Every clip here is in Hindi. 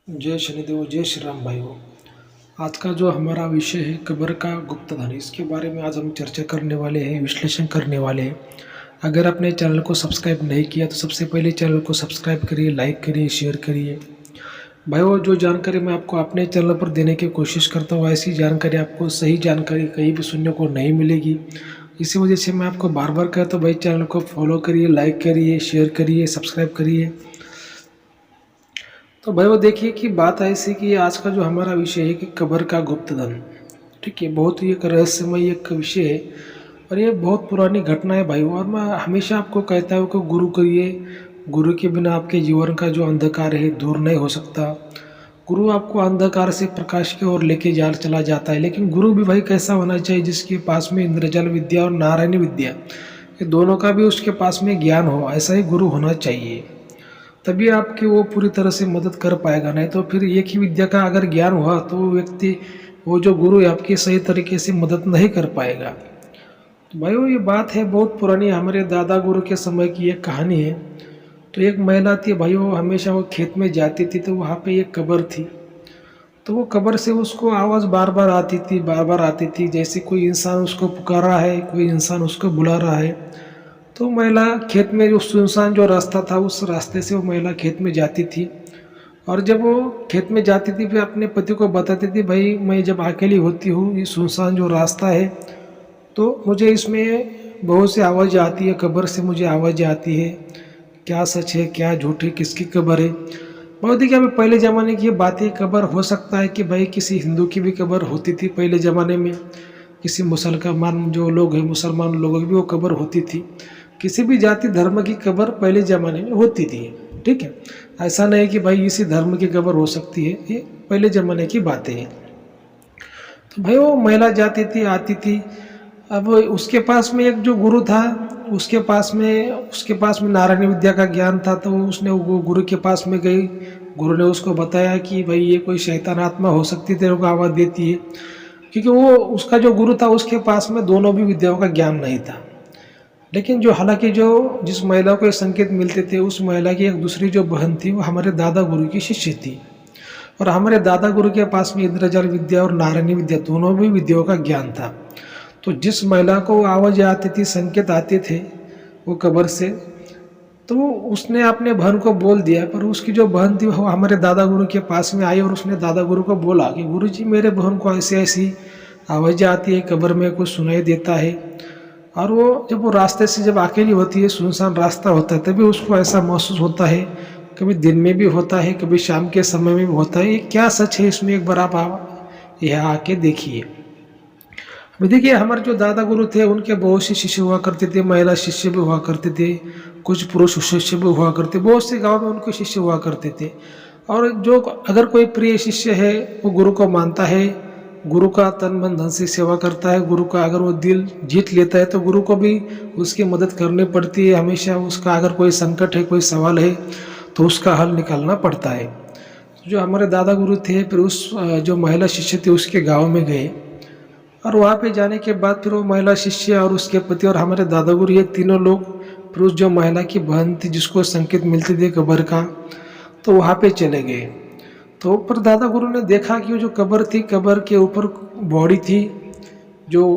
जय शनिदेव, जय श्री राम भाइयों। आज का जो हमारा विषय है कब्र का गुप्त धन, इसके बारे में आज हम चर्चा करने वाले हैं, विश्लेषण करने वाले हैं। अगर आपने चैनल को सब्सक्राइब नहीं किया तो सबसे पहले चैनल को सब्सक्राइब करिए, लाइक करिए, शेयर करिए। भाइयों, जो जानकारी मैं आपको अपने चैनल पर देने की कोशिश करता हूँ, ऐसी जानकारी आपको, सही जानकारी कहीं भी सुनने को नहीं मिलेगी। इसी वजह से मैं आपको बार बार कहता हूँ, भाई चैनल को फॉलो करिए, लाइक करिए, शेयर करिए, सब्सक्राइब करिए। तो भाई वो देखिए कि बात ऐसी कि आज का जो हमारा विषय है कि कब्र का गुप्त धन। ठीक है, बहुत ही एक रहस्यमय एक विषय है और ये बहुत पुरानी घटना है भाई। और मैं हमेशा आपको कहता हूँ कि गुरु करिए, गुरु के बिना आपके जीवन का जो अंधकार है दूर नहीं हो सकता। गुरु आपको अंधकार से प्रकाश की ओर लेके जा चला जाता है, लेकिन गुरु भी भाई कैसा होना चाहिए जिसके पास में इंद्रजाल विद्या और नारायणी विद्या, ये दोनों का भी उसके पास में ज्ञान हो। ऐसा ही गुरु होना चाहिए, तभी आपकी वो पूरी तरह से मदद कर पाएगा। नहीं तो फिर एक ही विद्या का अगर ज्ञान हुआ तो वो व्यक्ति, वो जो गुरु है, आपकी सही तरीके से मदद नहीं कर पाएगा। तो भाइयों, ये बात है बहुत पुरानी, हमारे दादा गुरु के समय की एक कहानी है। तो एक महिला थी भाइयों, हमेशा वो खेत में जाती थी, तो वहाँ पे एक कब्र थी। तो वो कब्र से उसको आवाज़ बार बार आती थी, बार बार आती थी, जैसे कोई इंसान उसको पुकार रहा है, कोई इंसान उसको बुला रहा है। तो महिला खेत में, जो सुनसान जो रास्ता था, उस रास्ते से वो महिला खेत में जाती थी। और जब वो खेत में जाती थी फिर अपने पति को बताती थी, भाई मैं जब अकेली होती हूँ, ये सुनसान जो रास्ता है, तो मुझे इसमें बहुत सी आवाज़ आती है, कब्र से मुझे आवाज़ आती है, क्या सच है क्या झूठ है, किसकी कब्र है। बहुत देखिए, हमें पहले ज़माने की ये बातें, कब्र हो सकता है कि भाई किसी हिंदू की भी कब्र होती थी पहले ज़माने में, किसी मुसलमान जो लोग हैं, मुसलमान लोगों की भी वो कब्र होती थी, किसी भी जाति धर्म की कब्र पहले ज़माने में होती थी। ठीक है, ऐसा नहीं कि भाई इसी धर्म की कब्र हो सकती है, ये पहले ज़माने की बातें हैं। तो भाई वो महिला जाती थी, आती थी। अब उसके पास में एक जो गुरु था, उसके पास में नारायणी विद्या का ज्ञान था। तो उसने वो गुरु के पास में गई, गुरु ने उसको बताया कि भाई ये कोई शैतान आत्मा हो सकती है, तेरे को आवाज़ देती है। क्योंकि वो, उसका जो गुरु था, उसके पास में दोनों भी विद्याओं का ज्ञान नहीं था। लेकिन जो, हालांकि जो जिस महिला को ये संकेत मिलते थे, उस महिला की एक दूसरी जो बहन थी, वो हमारे दादा गुरु की शिष्य थी। और हमारे दादा गुरु के पास में इंद्रजाल विद्या और नारायणी विद्या, दोनों भी विद्याओं का ज्ञान था। तो जिस महिला को आवाज़ आती थी, संकेत आते थे वो कब्र से, तो उसने अपने बहन को बोल दिया। पर उसकी जो बहन थी वो हमारे दादा गुरु के पास में आई और उसने दादा गुरु को बोला कि गुरु जी, मेरे बहन को ऐसी ऐसी आवाज़ें आती है, कब्र में कुछ सुनाई देता है। और वो जब वो रास्ते से जब अकेली होती है, सुनसान रास्ता होता है, तभी उसको ऐसा महसूस होता है। कभी दिन में भी होता है, कभी शाम के समय में भी होता है। ये क्या सच है इसमें, एक बार आप यहाँ आके देखिए। अभी देखिए, हमारे जो दादा गुरु थे उनके बहुत से शिष्य हुआ करते थे, महिला शिष्य भी हुआ करते थे, कुछ पुरुष शिष्य भी हुआ करते, बहुत से गाँव में उनके शिष्य हुआ करते थे। और जो, अगर कोई प्रिय शिष्य है, वो गुरु को मानता है, गुरु का तन मन धन से सेवा करता है, गुरु का अगर वो दिल जीत लेता है, तो गुरु को भी उसकी मदद करनी पड़ती है हमेशा। उसका अगर कोई संकट है, कोई सवाल है, तो उसका हल निकालना पड़ता है। जो हमारे दादा गुरु थे, फिर उस जो महिला शिष्य थे उसके गांव में गए। और वहाँ पे जाने के बाद फिर वो महिला शिष्य और उसके पति और हमारे दादा गुरु, ये तीनों लोग फिर उस जो महिला की बहन थी, जिसको संकेत मिलते थे कब्र का, तो वहाँ पे चले गए। तो पर दादा गुरु ने देखा कि वो जो कब्र थी, कब्र के ऊपर बॉडी थी। जो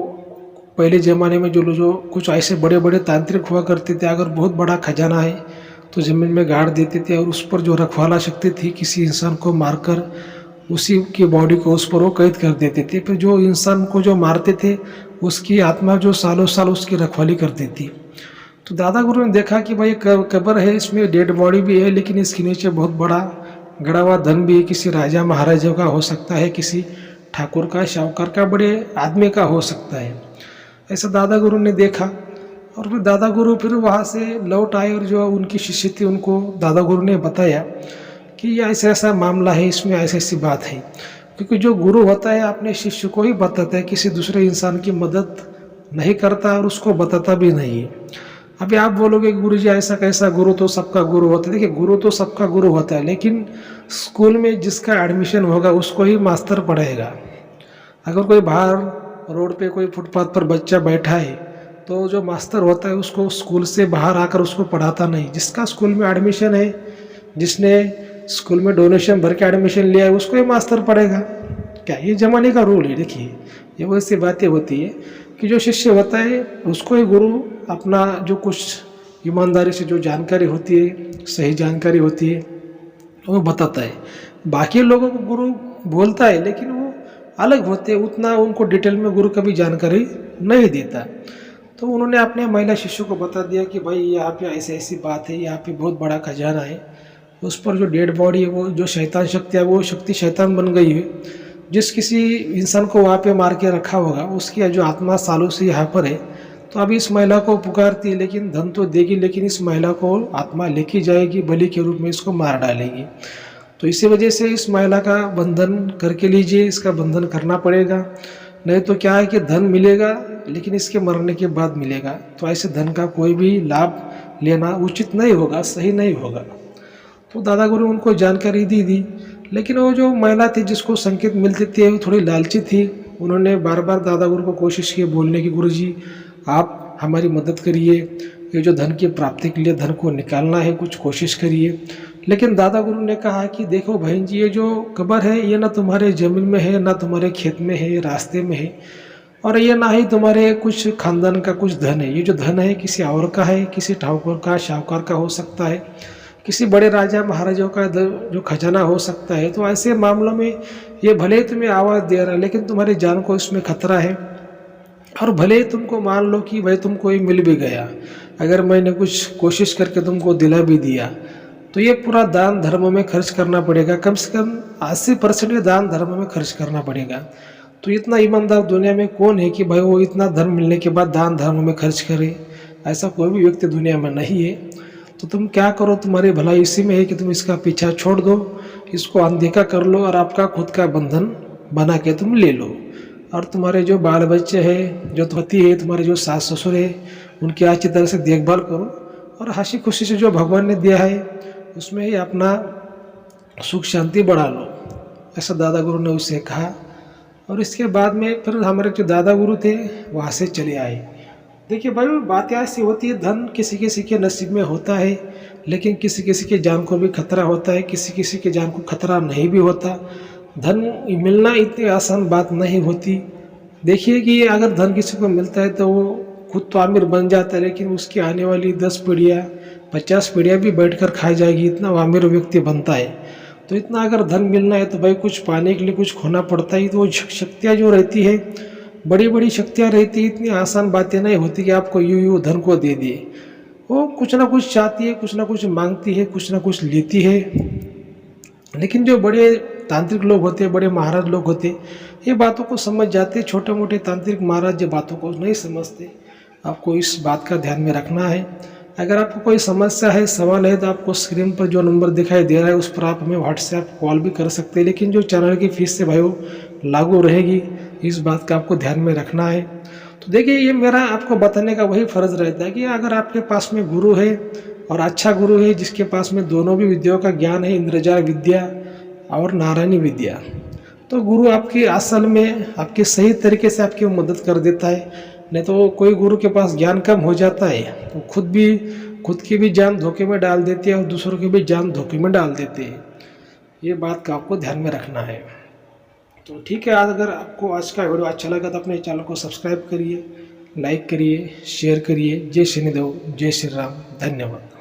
पहले ज़माने में जो जो कुछ ऐसे बड़े बड़े तांत्रिक हुआ करते थे, अगर बहुत बड़ा खजाना है तो ज़मीन में गाड़ देते थे, और उस पर जो रखवाला शक्ति थी, किसी इंसान को मारकर उसी की बॉडी को उस पर वो कैद कर देते थे। फिर जो इंसान को जो मारते थे, उसकी आत्मा जो सालों साल उसकी रखवाली करती थी। तो दादा गुरु ने देखा कि भाई कब्र है, इसमें डेड बॉडी भी है, लेकिन इसके नीचे बहुत बड़ा गड़ा हुआ धन भी है, किसी राजा महाराजा का हो सकता है, किसी ठाकुर का, शाहूकार का, बड़े आदमी का हो सकता है। ऐसा दादा गुरु ने देखा। और फिर दादा गुरु फिर वहाँ से लौट आए, और जो उनकी शिष्य थी उनको दादा गुरु ने बताया कि ये ऐसा ऐसा मामला है, इसमें ऐसी ऐसी बात है। क्योंकि जो गुरु होता है अपने शिष्य को ही बताता है, किसी दूसरे इंसान की मदद नहीं करता और उसको बताता भी नहीं है। अभी आप बोलोगे गुरु जी ऐसा कैसा, गुरु तो सबका गुरु होता है। देखिए, गुरु तो सबका गुरु होता है, लेकिन स्कूल में जिसका एडमिशन होगा उसको ही मास्टर पढ़ाएगा। अगर कोई बाहर रोड पे, कोई फुटपाथ पर बच्चा बैठा है, तो जो मास्टर होता है उसको स्कूल से बाहर आकर उसको पढ़ाता नहीं। जिसका स्कूल में एडमिशन है, जिसने स्कूल में डोनेशन भर के एडमिशन लिया है उसको ही मास्टर पढ़ेगा क्या? ये ज़माने का रूल है। देखिए ये वैसी बातें होती है कि जो शिष्य होता है उसको ही गुरु अपना जो कुछ ईमानदारी से जो जानकारी होती है, सही जानकारी होती है वो बताता है। बाकी लोगों को गुरु बोलता है लेकिन वो अलग होते हैं, उतना उनको डिटेल में गुरु कभी जानकारी नहीं देता। तो उन्होंने अपने महिला शिष्यों को बता दिया कि भाई यहाँ पे ऐसी ऐसी बात है, यहाँ पे बहुत बड़ा खजाना है, उस पर जो डेड बॉडी है वो जो शैतान शक्ति है वो शक्ति शैतान बन गई है। जिस किसी इंसान को वहाँ पे मार के रखा होगा उसकी जो आत्मा सालों से यहाँ पर है, तो अभी इस महिला को पुकारती है लेकिन धन तो देगी, लेकिन इस महिला को आत्मा लेके जाएगी, बलि के रूप में इसको मार डालेगी। तो इसी वजह से इस महिला का बंधन करके लीजिए, इसका बंधन करना पड़ेगा, नहीं तो क्या है कि धन मिलेगा लेकिन इसके मरने के बाद मिलेगा। तो ऐसे धन का कोई भी लाभ लेना उचित नहीं होगा, सही नहीं होगा। तो दादा गुरु उनको जानकारी दी, लेकिन वो जो महिला थी जिसको संकेत मिलते थे वो थोड़ी लालची थी। उन्होंने बार बार दादा गुरु को कोशिश की बोलने की, गुरु जी आप हमारी मदद करिए, ये जो धन की प्राप्ति के लिए धन को निकालना है कुछ कोशिश करिए। लेकिन दादा गुरु ने कहा कि देखो बहन जी, ये जो कब्र है ये ना तुम्हारे ज़मीन में है, ना तुम्हारे खेत में है, रास्ते में है, और ये ना ही तुम्हारे कुछ खानदान का कुछ धन है। ये जो धन है किसी और का है, किसी ठाकुर का, शाहूकार का हो सकता है, किसी बड़े राजा महाराजाओं का जो खजाना हो सकता है। तो ऐसे मामलों में ये भले तुम्हें आवाज़ दे रहा है लेकिन तुम्हारी जान को इसमें खतरा है। और भले तुमको मान लो कि भाई तुमको ये मिल भी गया, अगर मैंने कुछ कोशिश करके तुमको दिला भी दिया, तो ये पूरा दान धर्म में खर्च करना पड़ेगा, कम से कम 80% दान धर्म में खर्च करना पड़ेगा। तो इतना ईमानदार दुनिया में कौन है कि भाई वो इतना धर्म मिलने के बाद दान धर्म में खर्च करे? ऐसा कोई भी व्यक्ति दुनिया में नहीं है। तो तुम क्या करो, तुम्हारी भलाई इसी में है कि तुम इसका पीछा छोड़ दो, इसको अनदेखा कर लो और आपका खुद का बंधन बना के तुम ले लो। और तुम्हारे जो बाल बच्चे हैं, जो पति है, तुम्हारे जो सास ससुर है, उनकी अच्छी तरह से देखभाल करो और हंसी खुशी से जो भगवान ने दिया है उसमें ही अपना सुख शांति बढ़ा लो। ऐसा दादा गुरु ने उससे कहा। और इसके बाद में फिर हमारे जो दादा गुरु थे वहाँ से चले आए। देखिए भाई बातें ऐसी होती है, धन किसी किसी के नसीब में होता है लेकिन किसी किसी के जान को भी खतरा होता है, किसी किसी के जान को खतरा नहीं भी होता। धन मिलना इतनी आसान बात नहीं होती। देखिए कि अगर धन किसी को मिलता है तो वो खुद तो आमिर बन जाता है, लेकिन उसकी आने वाली 10 पीढ़ियाँ 50 पीढ़ियाँ भी बैठकर खाई जाएगी, इतना वो आमिर व्यक्ति बनता है। तो इतना अगर धन मिलना है तो भाई कुछ पाने के लिए कुछ खोना पड़ता है। तो वो शक्तियाँ जो रहती है, बड़ी बड़ी शक्तियाँ रहती है, इतनी आसान बातें नहीं होती कि आपको यूँ धन को दे दिए। वो कुछ ना कुछ चाहती है, कुछ ना कुछ मांगती है, कुछ ना कुछ लेती है। लेकिन जो बड़े तांत्रिक लोग होते हैं, बड़े महाराज लोग होते हैं, ये बातों को समझ जाते हैं। छोटे मोटे तांत्रिक महाराज ये बातों को नहीं समझते। आपको इस बात का ध्यान में रखना है। अगर आपको कोई समस्या है, सवाल है, तो आपको स्क्रीन पर जो नंबर दिखाई दे रहा है उस पर आप हमें व्हाट्सएप कॉल भी कर सकते हैं। लेकिन जो चैनल की फीस से भाई वो लागू रहेगी, इस बात का आपको ध्यान में रखना है। तो देखिए ये मेरा आपको बताने का वही फ़र्ज़ रहता है कि अगर आपके पास में गुरु है और अच्छा गुरु है जिसके पास में दोनों भी विद्याओं का ज्ञान है, इंद्रजाल विद्या और नारायणी विद्या, तो गुरु आपकी असल में आपके सही तरीके से आपकी मदद कर देता है। नहीं तो कोई गुरु के पास ज्ञान कम हो जाता है तो खुद की भी जान धोखे में डाल देती है और दूसरों की भी जान धोखे में डाल देते हैं। ये बात का आपको ध्यान में रखना है। तो ठीक है, अगर आपको आज का वीडियो अच्छा लगा तो अपने चैनल को सब्सक्राइब करिए, लाइक करिए, शेयर करिए। जय शनिदेव, जय श्री राम, धन्यवाद।